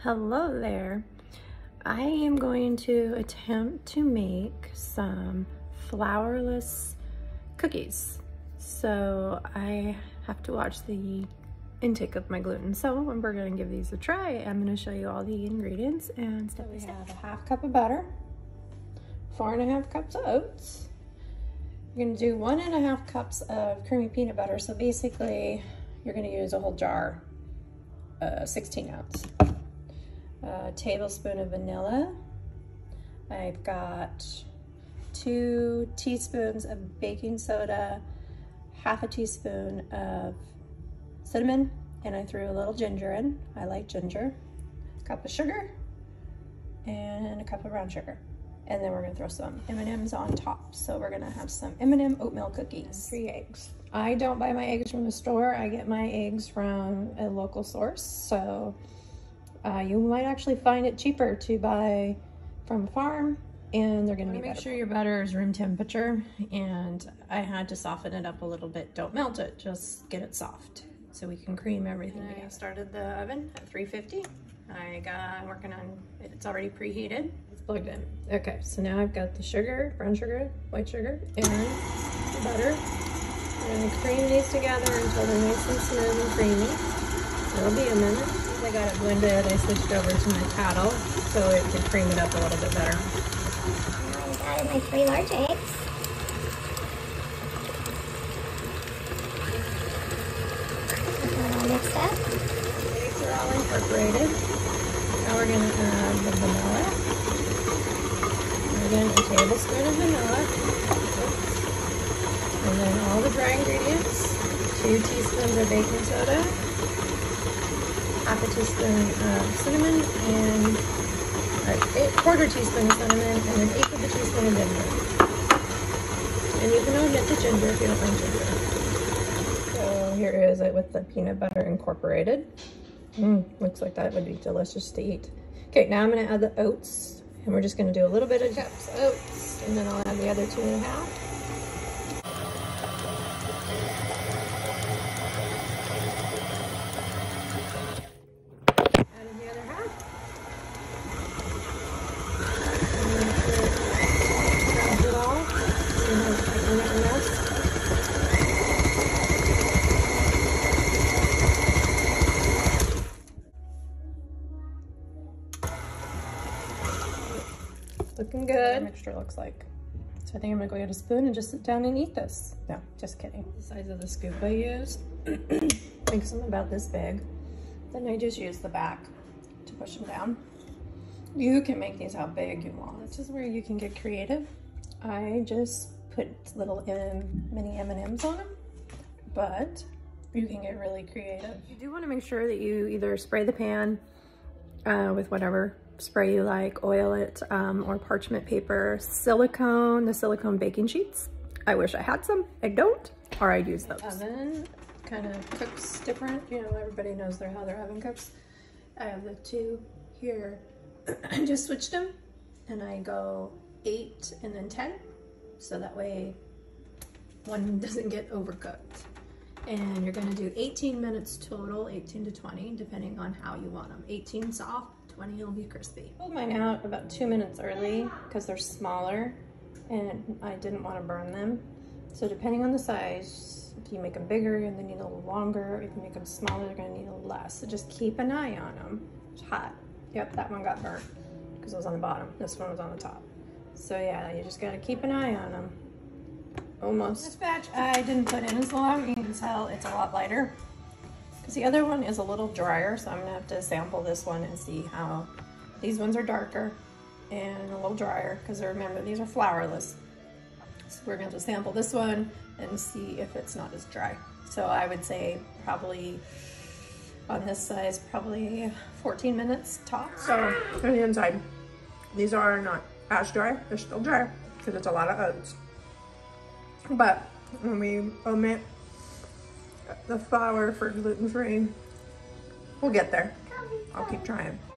Hello there. I am going to attempt to make some flourless cookies. So I have to watch the intake of my gluten. So we're gonna give these a try. I'm gonna show you all the ingredients and step by step. We have a half cup of butter, 4.5 cups of oats. You're gonna do 1.5 cups of creamy peanut butter. So basically you're gonna use a whole jar, 16 ounce. A tablespoon of vanilla. I've got 2 teaspoons of baking soda, half a teaspoon of cinnamon, and I threw a little ginger in. I like ginger. A cup of sugar, and a cup of brown sugar. And then we're gonna throw some M&Ms on top. So we're gonna have some M&M oatmeal cookies. 3 eggs. I don't buy my eggs from the store. I get my eggs from a local source. So you might actually find it cheaper to buy from a farm, and they're gonna be better. Make sure your butter is room temperature, and I had to soften it up a little bit. Don't melt it, just get it soft so we can cream everything together. I started the oven at 350. I got working on it. It's already preheated. It's plugged in. Okay, so now I've got the sugar, brown sugar, white sugar, and the butter. I'm gonna cream these together until they're nice and smooth and creamy. It'll be a minute. I got it blended, I switched over to my paddle so it can cream it up a little bit better. I added my 3 large eggs. Get that all mixed up. Eggs are all incorporated. Now we're going to add the vanilla. Again, a tablespoon of vanilla. And then all the dry ingredients. 2 teaspoons of baking soda. Half a teaspoon of cinnamon, and a quarter teaspoon of cinnamon, and an 1/8 of a teaspoon of ginger. And you can omit the ginger if you don't like ginger. So here is it with the peanut butter incorporated. Looks like that would be delicious to eat. Okay, now I'm gonna add the oats, and we're just gonna do a little bit of cups of oats, and then I'll add the other 2.5. Looking good. The mixture looks like. So I think I'm gonna go get a spoon and just sit down and eat this. No, just kidding. The size of the scoop I used makes them about this big. Then I just use the back to push them down. You can make these how big you want. This is where you can get creative. I just put little mini M&Ms on them, but you can get really creative. You do want to make sure that you either spray the pan with whatever spray you like, oil it, or parchment paper, silicone, the silicone baking sheets. I wish I had some. I don't, or I'd use those. Oven kind of cooks different. You know, everybody knows how their oven cooks. I have the 2 here. I just switched them, and I go 8 and then 10, so that way one doesn't get overcooked. And you're gonna do 18 minutes total, 18 to 20, depending on how you want them. 18 soft, 20 will be crispy. I pulled mine out about 2 minutes early because they're smaller and I didn't want to burn them. So depending on the size, if you make them bigger, they need a little longer. If you make them smaller, they're gonna need a little less. So just keep an eye on them. It's hot. Yep, that one got burnt because it was on the bottom. This one was on the top. So yeah, you just gotta keep an eye on them. Almost. This batch I didn't put in as long. You can tell it's a lot lighter because the other one is a little drier, so I'm gonna have to sample this one and see how. These ones are darker and a little drier because remember, these are flourless. So we're going to sample this one and see if it's not as dry. So I would say probably on this size, probably 14 minutes tops. So on the inside, these are not as dry. They're still dry because it's a lot of oats. But when we omit the flour for gluten-free, we'll get there. I'll keep trying.